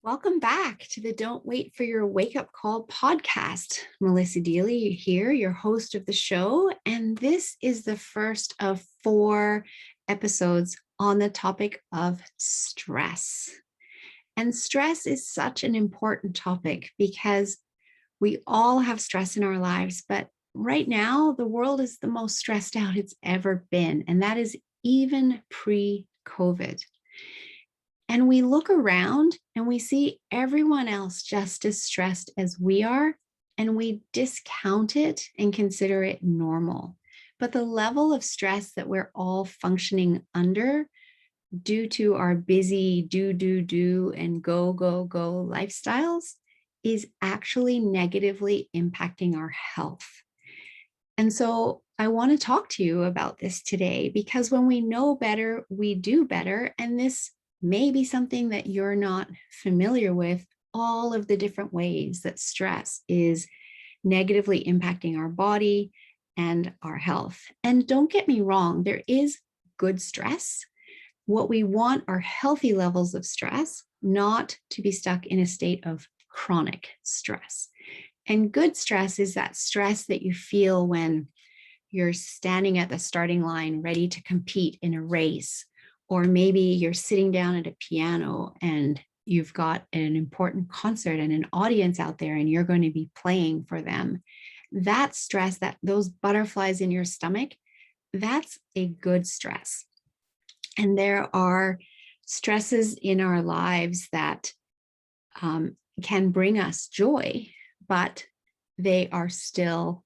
Welcome back to the Don't Wait for Your Wake Up Call podcast. Melissa Deely here, your host of the show. And this is the first of 4 episodes on the topic of stress. And stress is such an important topic because we all have stress in our lives. But right now, the world is the most stressed out it's ever been. And that is even pre-COVID. And we look around and we see everyone else just as stressed as we are, and we discount it and consider it normal. But the level of stress that we're all functioning under due to our busy do, and go lifestyles is actually negatively impacting our health. And so I want to talk to you about this today because when we know better, we do better. And this may be something that you're not familiar with, all of the different ways that stress is negatively impacting our body and our health. And don't get me wrong, there is good stress. What we want are healthy levels of stress, not to be stuck in a state of chronic stress. And good stress is that stress that you feel when you're standing at the starting line, ready to compete in a race. Or maybe you're sitting down at a piano and you've got an important concert and an audience out there and you're going to be playing for them. That stress, that those butterflies in your stomach, that's a good stress. And there are stresses in our lives that can bring us joy, but they are still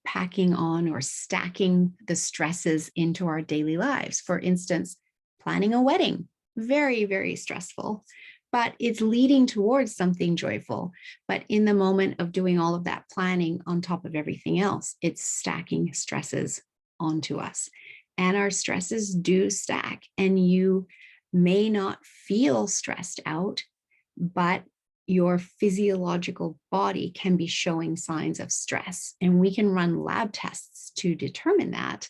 packing on or stacking the stresses into our daily lives. For instance, planning a wedding, very, very stressful, but it's leading towards something joyful. But in the moment of doing all of that planning on top of everything else, it's stacking stresses onto us. And our stresses do stack, and you may not feel stressed out, but your physiological body can be showing signs of stress. And we can run lab tests to determine that.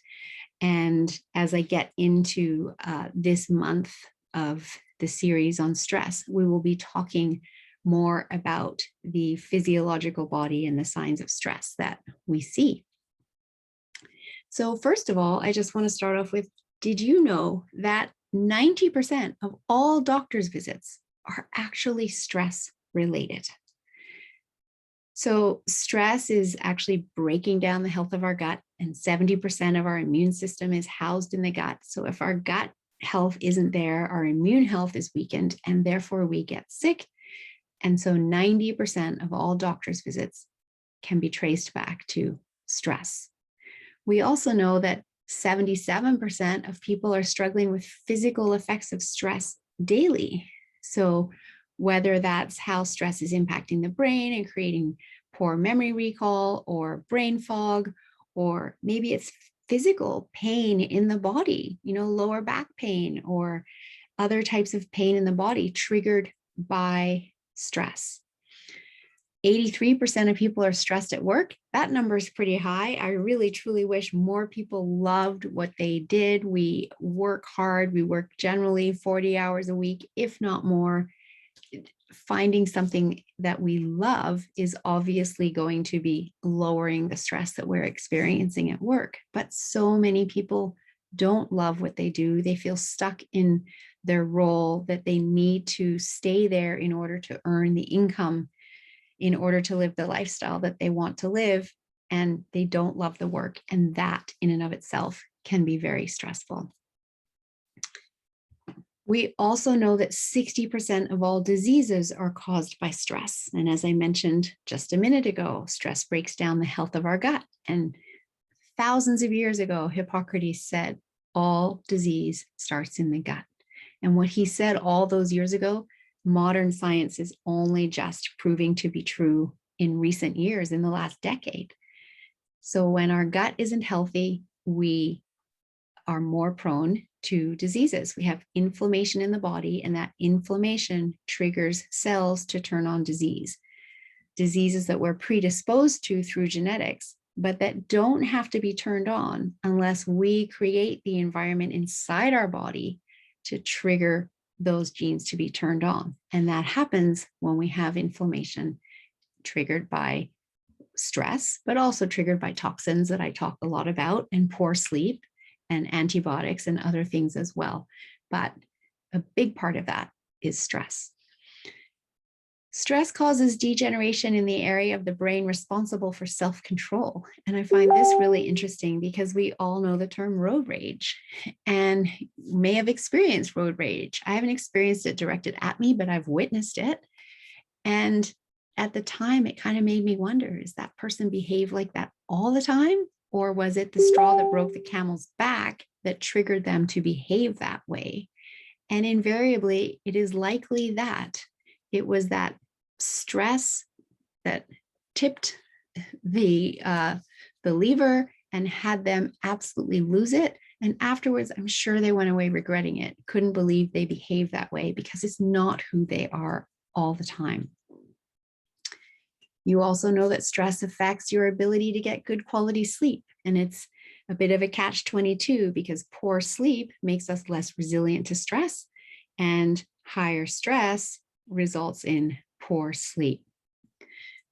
And as I get into this month of the series on stress, we will be talking more about the physiological body and the signs of stress that we see. So first of all, I just want to start off with, did you know that 90% of all doctor's visits are actually stress related? So stress is actually breaking down the health of our gut, and 70% of our immune system is housed in the gut. So if our gut health isn't there, our immune health is weakened, and therefore we get sick. And so 90% of all doctor's visits can be traced back to stress. We also know that 77% of people are struggling with physical effects of stress daily. So whether that's how stress is impacting the brain and creating poor memory recall or brain fog, or maybe it's physical pain in the body, lower back pain or other types of pain in the body triggered by stress. 83% of people are stressed at work. That number is pretty high. I really, truly wish more people loved what they did. We work hard. We work generally 40 hours a week, if not more. Finding something that we love is obviously going to be lowering the stress that we're experiencing at work. But so many people don't love what they do. They feel stuck in their role, that they need to stay there in order to earn the income, in order to live the lifestyle that they want to live, and they don't love the work. And that in and of itself can be very stressful. We also know that 60% of all diseases are caused by stress. And as I mentioned just a minute ago, stress breaks down the health of our gut. And thousands of years ago, Hippocrates said, all disease starts in the gut. And what he said all those years ago, modern science is only just proving to be true in recent years, in the last decade. So when our gut isn't healthy, we are more prone to diseases. We have inflammation in the body, and that inflammation triggers cells to turn on disease. Diseases that we're predisposed to through genetics but that don't have to be turned on unless we create the environment inside our body to trigger those genes to be turned on. And that happens when we have inflammation triggered by stress, but also triggered by toxins that I talk a lot about, and poor sleep and antibiotics and other things as well. But a big part of that is stress. Stress causes degeneration in the area of the brain responsible for self-control. And I find this really interesting because we all know the term road rage and may have experienced road rage. I haven't experienced it directed at me, but I've witnessed it. And at the time, it kind of made me wonder, is that person behave like that all the time? Or was it the straw that broke the camel's back that triggered them to behave that way? And invariably, it is likely that it was that stress that tipped the lever and had them absolutely lose it. And afterwards, I'm sure they went away regretting it. Couldn't believe they behaved that way because it's not who they are all the time. You also know that stress affects your ability to get good quality sleep. And it's a bit of a catch-22 because poor sleep makes us less resilient to stress, and higher stress results in poor sleep.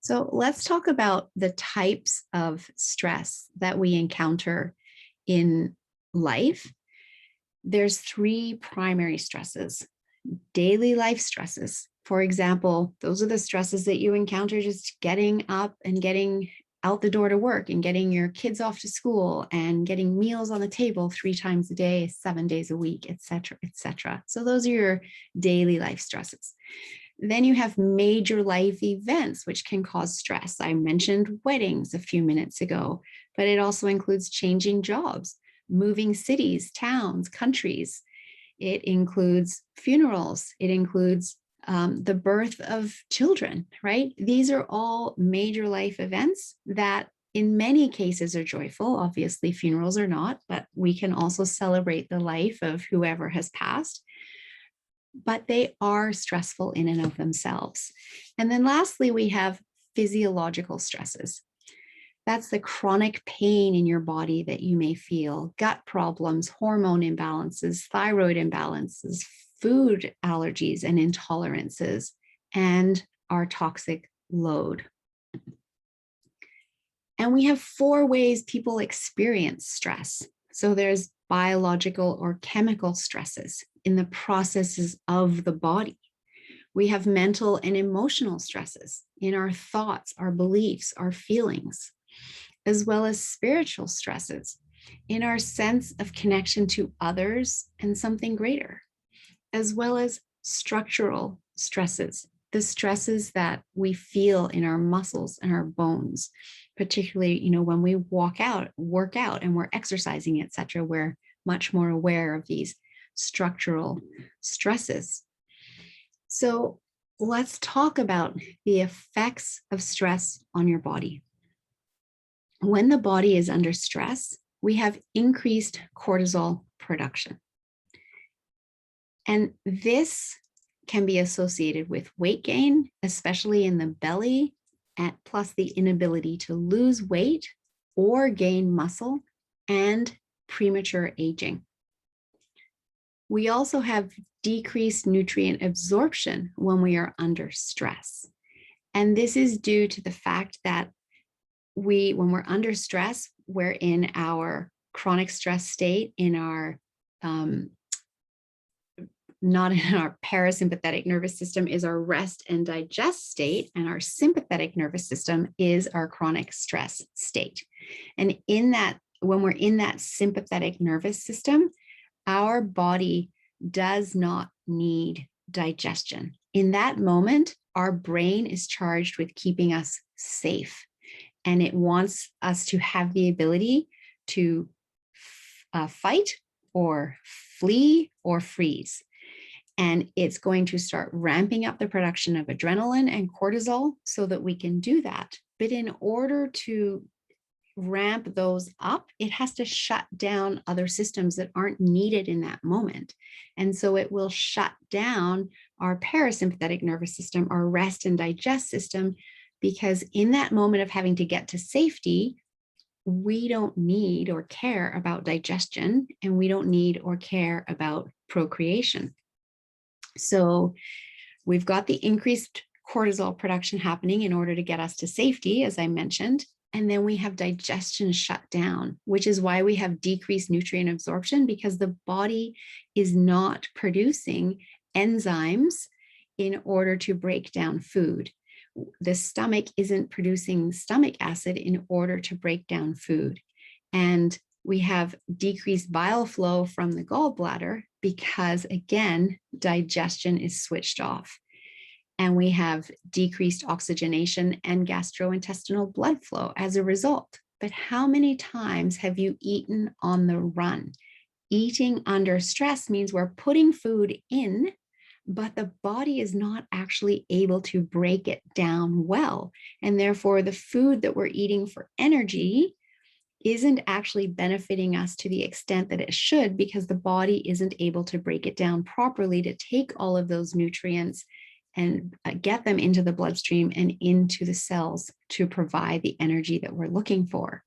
So let's talk about the types of stress that we encounter in life. There's 3 primary stresses. Daily life stresses. For example, those are the stresses that you encounter just getting up and getting out the door to work and getting your kids off to school and getting meals on the table 3 times a day, 7 days a week, et cetera, et cetera. So those are your daily life stresses. Then you have major life events, which can cause stress. I mentioned weddings a few minutes ago, but it also includes changing jobs, moving cities, towns, countries. It includes funerals. It includes the birth of children, right? These are all major life events that in many cases are joyful. Obviously, funerals are not, but we can also celebrate the life of whoever has passed. But they are stressful in and of themselves. And then lastly, we have physiological stresses. That's the chronic pain in your body that you may feel, gut problems, hormone imbalances, thyroid imbalances, food allergies and intolerances, and our toxic load. And we have 4 ways people experience stress. So there's biological or chemical stresses in the processes of the body. We have mental and emotional stresses in our thoughts, our beliefs, our feelings, as well as spiritual stresses in our sense of connection to others and something greater, as well as structural stresses, the stresses that we feel in our muscles and our bones, particularly, when we work out and we're exercising, et cetera, we're much more aware of these structural stresses. So let's talk about the effects of stress on your body. When the body is under stress, we have increased cortisol production. And this can be associated with weight gain, especially in the belly, plus the inability to lose weight or gain muscle, and premature aging. We also have decreased nutrient absorption when we are under stress. And this is due to the fact that when we're under stress, we're in our chronic stress state, in our not in our parasympathetic nervous system is our rest and digest state, and our sympathetic nervous system is our chronic stress state. And when we're in that sympathetic nervous system, our body does not need digestion. In that moment, our brain is charged with keeping us safe, and it wants us to have the ability to fight or flee or freeze. And it's going to start ramping up the production of adrenaline and cortisol so that we can do that. But in order to ramp those up, it has to shut down other systems that aren't needed in that moment. And so it will shut down our parasympathetic nervous system, our rest and digest system, because in that moment of having to get to safety, we don't need or care about digestion, and we don't need or care about procreation. So we've got the increased cortisol production happening in order to get us to safety, as I mentioned. And then we have digestion shut down, which is why we have decreased nutrient absorption, because the body is not producing enzymes in order to break down food. The stomach isn't producing stomach acid in order to break down food. And we have decreased bile flow from the gallbladder because, again, digestion is switched off. And we have decreased oxygenation and gastrointestinal blood flow as a result. But how many times have you eaten on the run? Eating under stress means we're putting food in, but the body is not actually able to break it down well. And therefore, the food that we're eating for energy isn't actually benefiting us to the extent that it should, because the body isn't able to break it down properly to take all of those nutrients and get them into the bloodstream and into the cells to provide the energy that we're looking for.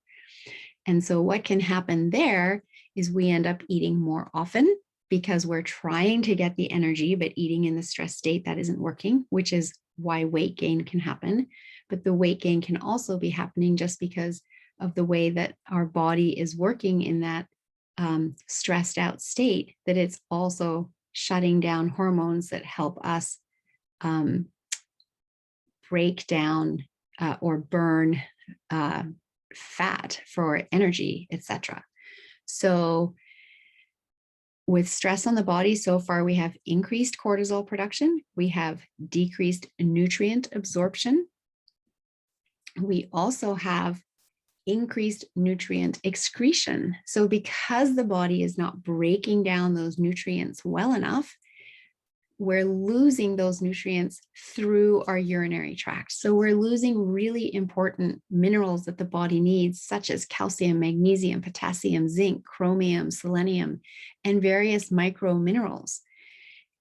And so what can happen there is we end up eating more often because we're trying to get the energy, but eating in the stress state, that isn't working, which is why weight gain can happen. But the weight gain can also be happening just because of the way that our body is working in that stressed out state, that it's also shutting down hormones that help us break down or burn fat for energy, etc. So with stress on the body, so far we have increased cortisol production, we have decreased nutrient absorption, we also have increased nutrient excretion. So because the body is not breaking down those nutrients well enough, we're losing those nutrients through our urinary tract. So we're losing really important minerals that the body needs, such as calcium, magnesium, potassium, zinc, chromium, selenium, and various micro minerals.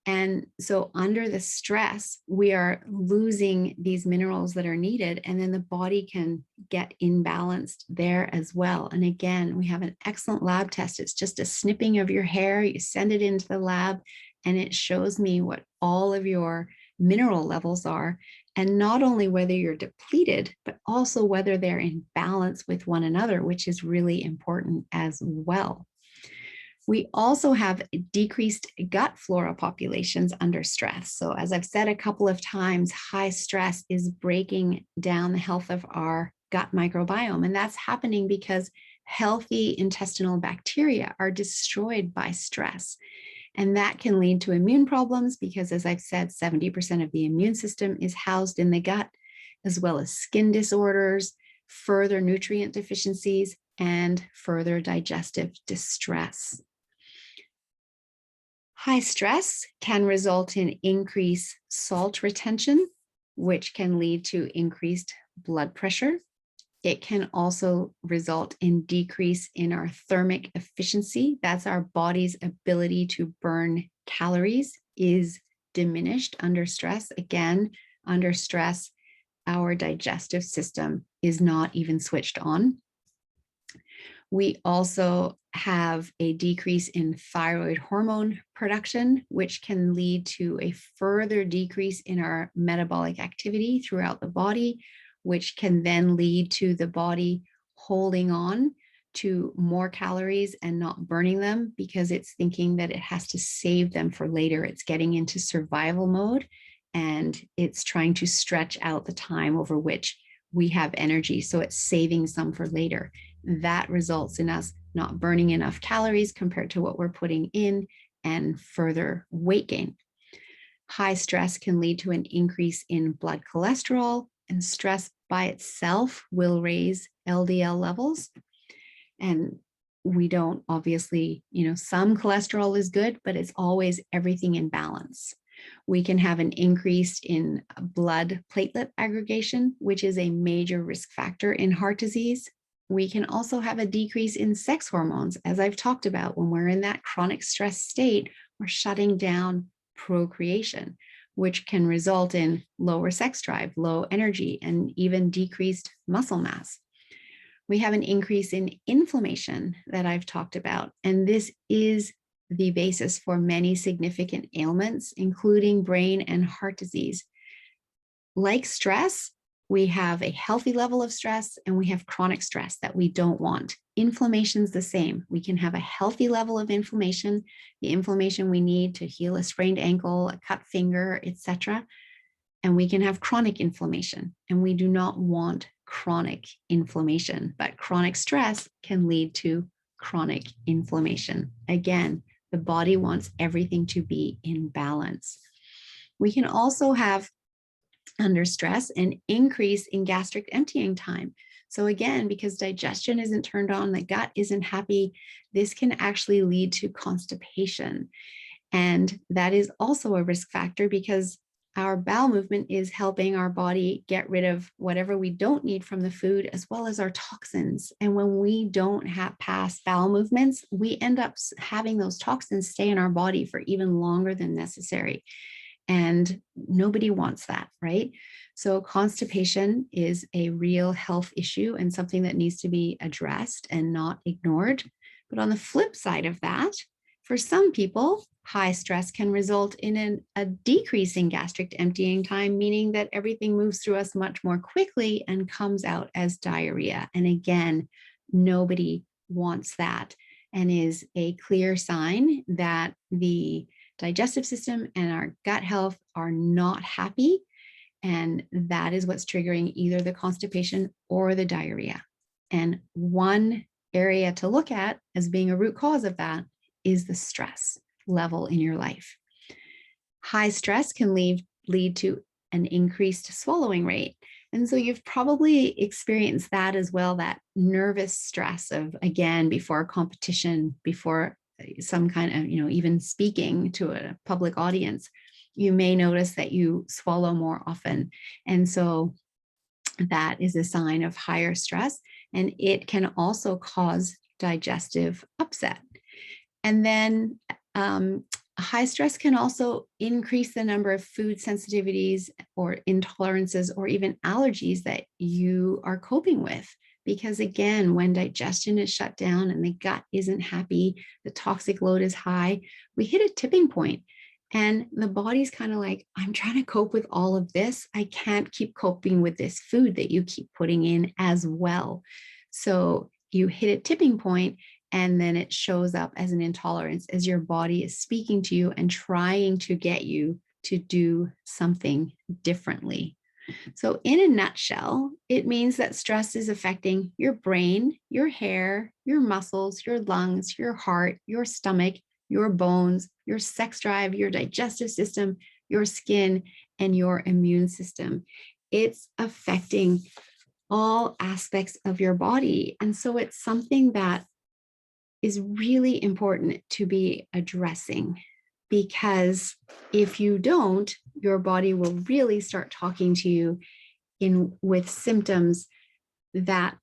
And so under the stress, we are losing these minerals that are needed, and then the body can get imbalanced there as well. And again, we have an excellent lab test. It's just a snipping of your hair. You send it into the lab, and it shows me what all of your mineral levels are, and not only whether you're depleted, but also whether they're in balance with one another, which is really important as well. We also have decreased gut flora populations under stress. So as I've said a couple of times, high stress is breaking down the health of our gut microbiome. And that's happening because healthy intestinal bacteria are destroyed by stress. And that can lead to immune problems because, as I've said, 70% of the immune system is housed in the gut, as well as skin disorders, further nutrient deficiencies, and further digestive distress. High stress can result in increased salt retention, which can lead to increased blood pressure. It can also result in decrease in our thermic efficiency. That's our body's ability to burn calories is diminished under stress. Again, under stress, our digestive system is not even switched on. We also have a decrease in thyroid hormone production, which can lead to a further decrease in our metabolic activity throughout the body, which can then lead to the body holding on to more calories and not burning them because it's thinking that it has to save them for later. It's getting into survival mode, and it's trying to stretch out the time over which we have energy. So it's saving some for later. That results in us not burning enough calories compared to what we're putting in, and further weight gain. High stress can lead to an increase in blood cholesterol, and stress by itself will raise LDL levels. And we don't obviously, some cholesterol is good, but it's always everything in balance. We can have an increase in blood platelet aggregation, which is a major risk factor in heart disease. We can also have a decrease in sex hormones. As I've talked about, when we're in that chronic stress state, we're shutting down procreation, which can result in lower sex drive, low energy, and even decreased muscle mass. We have an increase in inflammation that I've talked about, and this is the basis for many significant ailments, including brain and heart disease. Like stress, we have a healthy level of stress and we have chronic stress that we don't want. Inflammation's the same. We can have a healthy level of inflammation, the inflammation we need to heal a sprained ankle, a cut finger, etc. And we can have chronic inflammation, and we do not want chronic inflammation, but chronic stress can lead to chronic inflammation. Again, the body wants everything to be in balance. We can also have, under stress, an increase in gastric emptying time. So again, because digestion isn't turned on, the gut isn't happy, this can actually lead to constipation. And that is also a risk factor because our bowel movement is helping our body get rid of whatever we don't need from the food, as well as our toxins. And when we don't have past bowel movements, we end up having those toxins stay in our body for even longer than necessary. And nobody wants that, right? So constipation is a real health issue and something that needs to be addressed and not ignored. But on the flip side of that, for some people, high stress can result in a decrease in gastric emptying time, meaning that everything moves through us much more quickly and comes out as diarrhea. And again, nobody wants that, and is a clear sign that the digestive system and our gut health are not happy. And that is what's triggering either the constipation or the diarrhea. And one area to look at as being a root cause of that is the stress level in your life. High stress can lead to an increased swallowing rate. And so you've probably experienced that as well, that nervous stress of, again, before a competition, before some kind of, even speaking to a public audience, you may notice that you swallow more often. And so that is a sign of higher stress, and it can also cause digestive upset. And then high stress can also increase the number of food sensitivities or intolerances or even allergies that you are coping with. Because again, when digestion is shut down and the gut isn't happy, the toxic load is high, we hit a tipping point. And the body's kind of like, I'm trying to cope with all of this. I can't keep coping with this food that you keep putting in as well. So you hit a tipping point, and then it shows up as an intolerance as your body is speaking to you and trying to get you to do something differently. So in a nutshell, it means that stress is affecting your brain, your hair, your muscles, your lungs, your heart, your stomach, your bones, your sex drive, your digestive system, your skin, and your immune system. It's affecting all aspects of your body. And so it's something that is really important to be addressing, because if you don't, your body will really start talking to you with symptoms that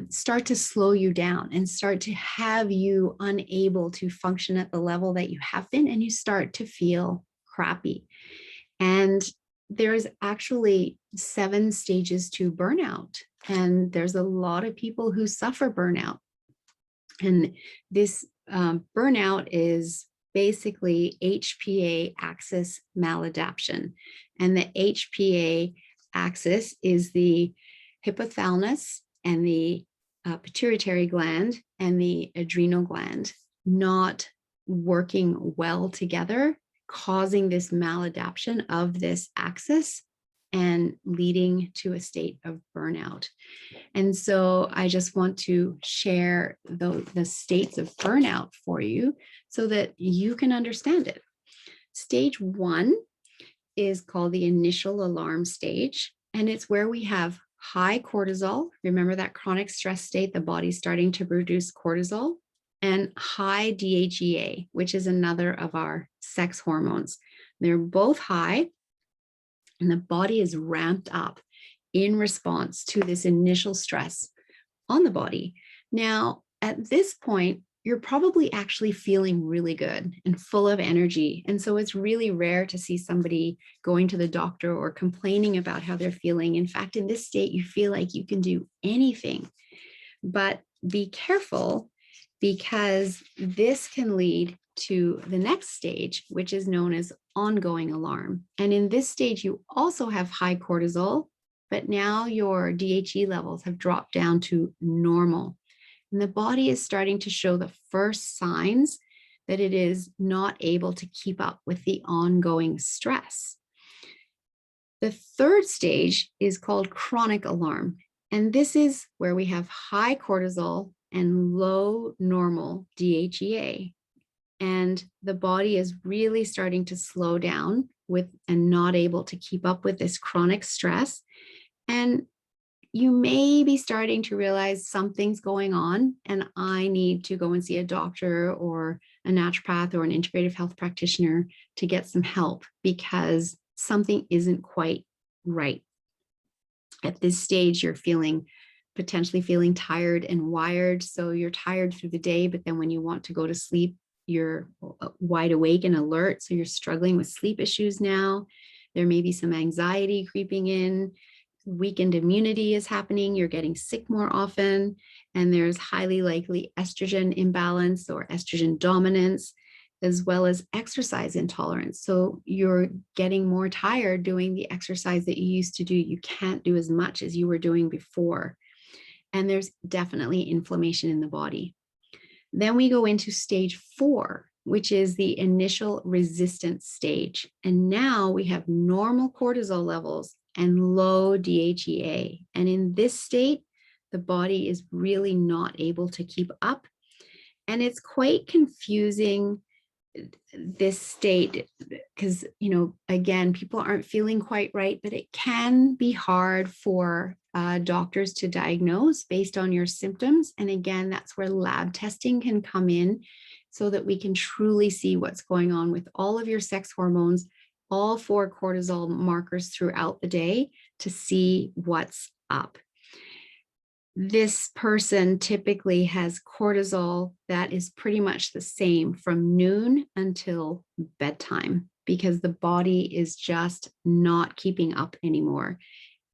start to slow you down and start to have you unable to function at the level that you have been, and you start to feel crappy. And there's actually 7 stages to burnout, and there's a lot of people who suffer burnout. And this burnout is basically HPA axis maladaptation. And the HPA axis is the hypothalamus and the pituitary gland and the adrenal gland not working well together, causing this maladaptation of this axis and leading to a state of burnout. And so I just want to share the states of burnout for you so that you can understand it. Stage 1 is called the initial alarm stage, and it's where we have high cortisol. Remember that chronic stress state, the body's starting to produce cortisol, and high DHEA, which is another of our sex hormones. They're both high, and the body is ramped up in response to this initial stress on the body. Now, at this point, you're probably actually feeling really good and full of energy. And so it's really rare to see somebody going to the doctor or complaining about how they're feeling. In fact, in this state, you feel like you can do anything. But be careful, because this can lead to the next stage, which is known as ongoing alarm. And in this stage, you also have high cortisol, but now your DHE levels have dropped down to normal. And the body is starting to show the first signs that it is not able to keep up with the ongoing stress. The third stage is called chronic alarm. And this is where we have high cortisol and low normal DHEA. And the body is really starting to slow down with and not able to keep up with this chronic stress. And you may be starting to realize something's going on and I need to go and see a doctor or a naturopath or an integrative health practitioner to get some help, because something isn't quite right. At this stage, you're potentially feeling tired and wired. So you're tired through the day, but then when you want to go to sleep, you're wide awake and alert. So you're struggling with sleep issues now. There may be some anxiety creeping in. Weakened immunity is happening. You're getting sick more often. And there's highly likely estrogen imbalance or estrogen dominance, as well as exercise intolerance. So you're getting more tired doing the exercise that you used to do. You can't do as much as you were doing before. And there's definitely inflammation in the body. Then we go into stage 4, which is the initial resistance stage. And now we have normal cortisol levels and low DHEA. And in this state, the body is really not able to keep up. And it's quite confusing, this state, because, again, people aren't feeling quite right, but it can be hard for doctors to diagnose based on your symptoms. And again, that's where lab testing can come in so that we can truly see what's going on with all of your sex hormones, all 4 cortisol markers throughout the day to see what's up. This person typically has cortisol that is pretty much the same from noon until bedtime, because the body is just not keeping up anymore.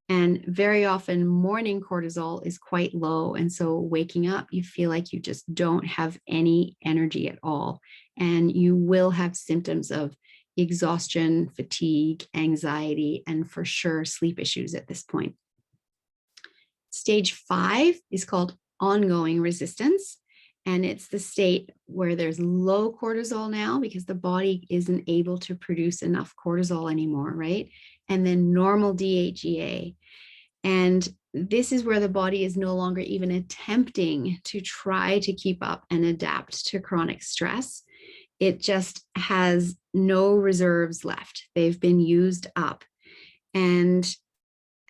And very often morning cortisol is quite low. And so waking up, you feel like you just don't have any energy at all. And you will have symptoms of exhaustion, fatigue, anxiety, and for sure sleep issues at this point. Stage 5 is called ongoing resistance. And it's the state where there's low cortisol now because the body isn't able to produce enough cortisol anymore, right? And then normal DHEA. And this is where the body is no longer even attempting to try to keep up and adapt to chronic stress. It just has no reserves left. They've been used up. And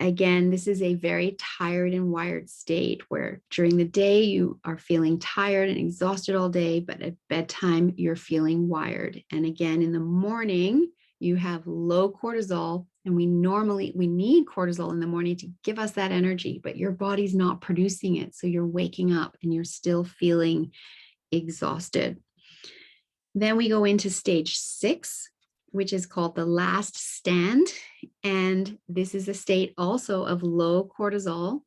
again, this is a very tired and wired state where during the day you are feeling tired and exhausted all day, but at bedtime you're feeling wired. And again, in the morning, you have low cortisol, and we need cortisol in the morning to give us that energy, but your body's not producing it. So you're waking up and you're still feeling exhausted. Then we go into stage 6, which is called the last stand. And this is a state also of low cortisol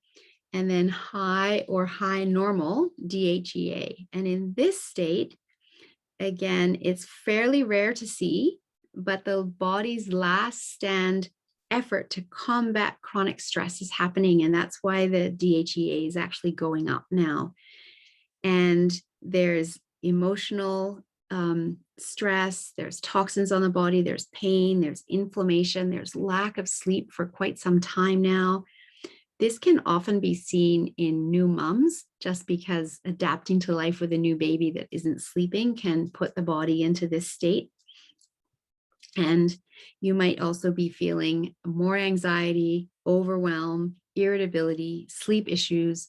and then high or high normal DHEA. And in this state, again, it's fairly rare to see, but the body's last stand effort to combat chronic stress is happening. And that's why the DHEA is actually going up now. And there's emotional stress, there's toxins on the body, there's pain, there's inflammation, there's lack of sleep for quite some time now. This can often be seen in new moms, just because adapting to life with a new baby that isn't sleeping can put the body into this state. And you might also be feeling more anxiety, overwhelm, irritability, sleep issues,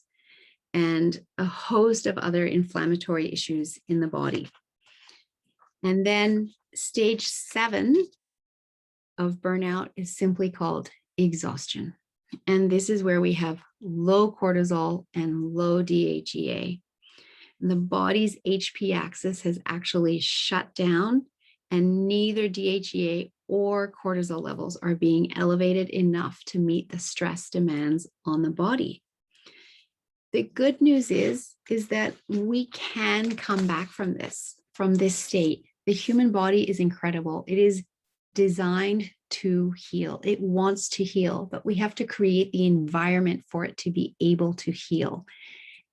and a host of other inflammatory issues in the body. And then stage 7 of burnout is simply called exhaustion. And this is where we have low cortisol and low DHEA. The body's HP axis has actually shut down, and neither DHEA or cortisol levels are being elevated enough to meet the stress demands on the body. The good news is that we can come back from this state. The human body is incredible. It is designed to heal. It wants to heal, but we have to create the environment for it to be able to heal.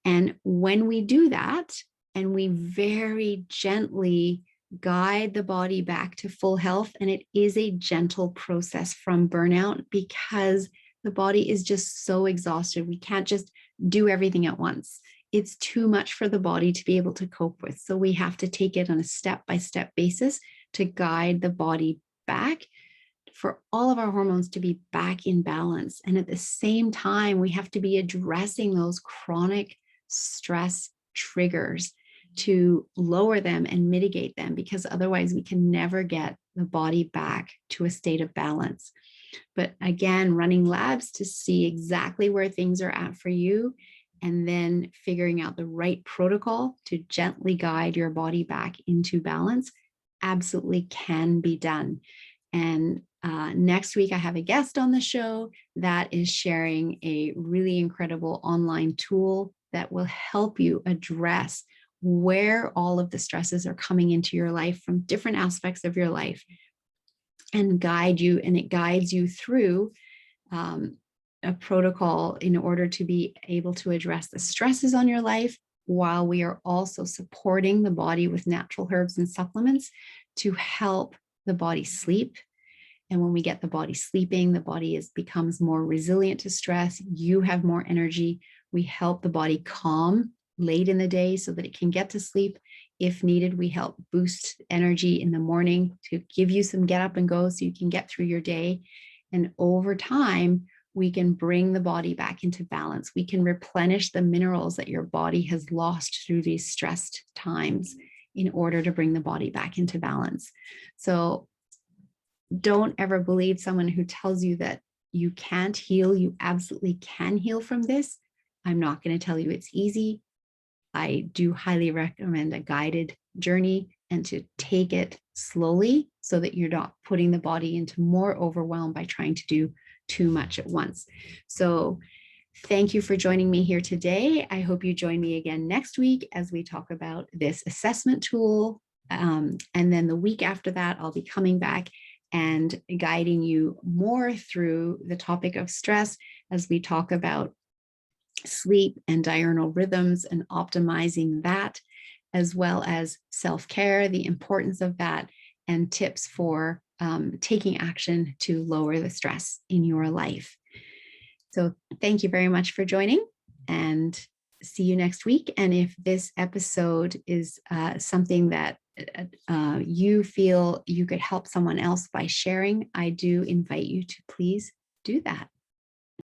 And when we do that, and we very gently guide the body back to full health, and it is a gentle process from burnout because the body is just so exhausted. We can't just do everything at once. It's too much for the body to be able to cope with. So we have to take it on a step-by-step basis to guide the body back for all of our hormones to be back in balance. And at the same time, we have to be addressing those chronic stress triggers to lower them and mitigate them, because otherwise we can never get the body back to a state of balance. But again, running labs to see exactly where things are at for you, and then figuring out the right protocol to gently guide your body back into balance absolutely can be done. And next week, I have a guest on the show that is sharing a really incredible online tool that will help you address where all of the stresses are coming into your life from different aspects of your life, and guide you. And it guides you through a protocol in order to be able to address the stresses on your life, while we are also supporting the body with natural herbs and supplements to help the body sleep. And when we get the body sleeping, the body becomes more resilient to stress. You have more energy. We help the body calm late in the day so that it can get to sleep. If needed, we help boost energy in the morning to give you some get up and go so you can get through your day. And over time, we can bring the body back into balance. We can replenish the minerals that your body has lost through these stressed times in order to bring the body back into balance. So don't ever believe someone who tells you that you can't heal. You absolutely can heal from this. I'm not going to tell you it's easy. I do highly recommend a guided journey, and to take it slowly so that you're not putting the body into more overwhelm by trying to do too much at once. So thank you for joining me here today. I hope you join me again next week as we talk about this assessment tool. And then the week after that, I'll be coming back and guiding you more through the topic of stress as we talk about sleep and diurnal rhythms and optimizing that, as well as self-care, the importance of that, and tips for taking action to lower the stress in your life. So thank you very much for joining, and see you next week. And if this episode is something that you feel you could help someone else by sharing, I do invite you to please do that.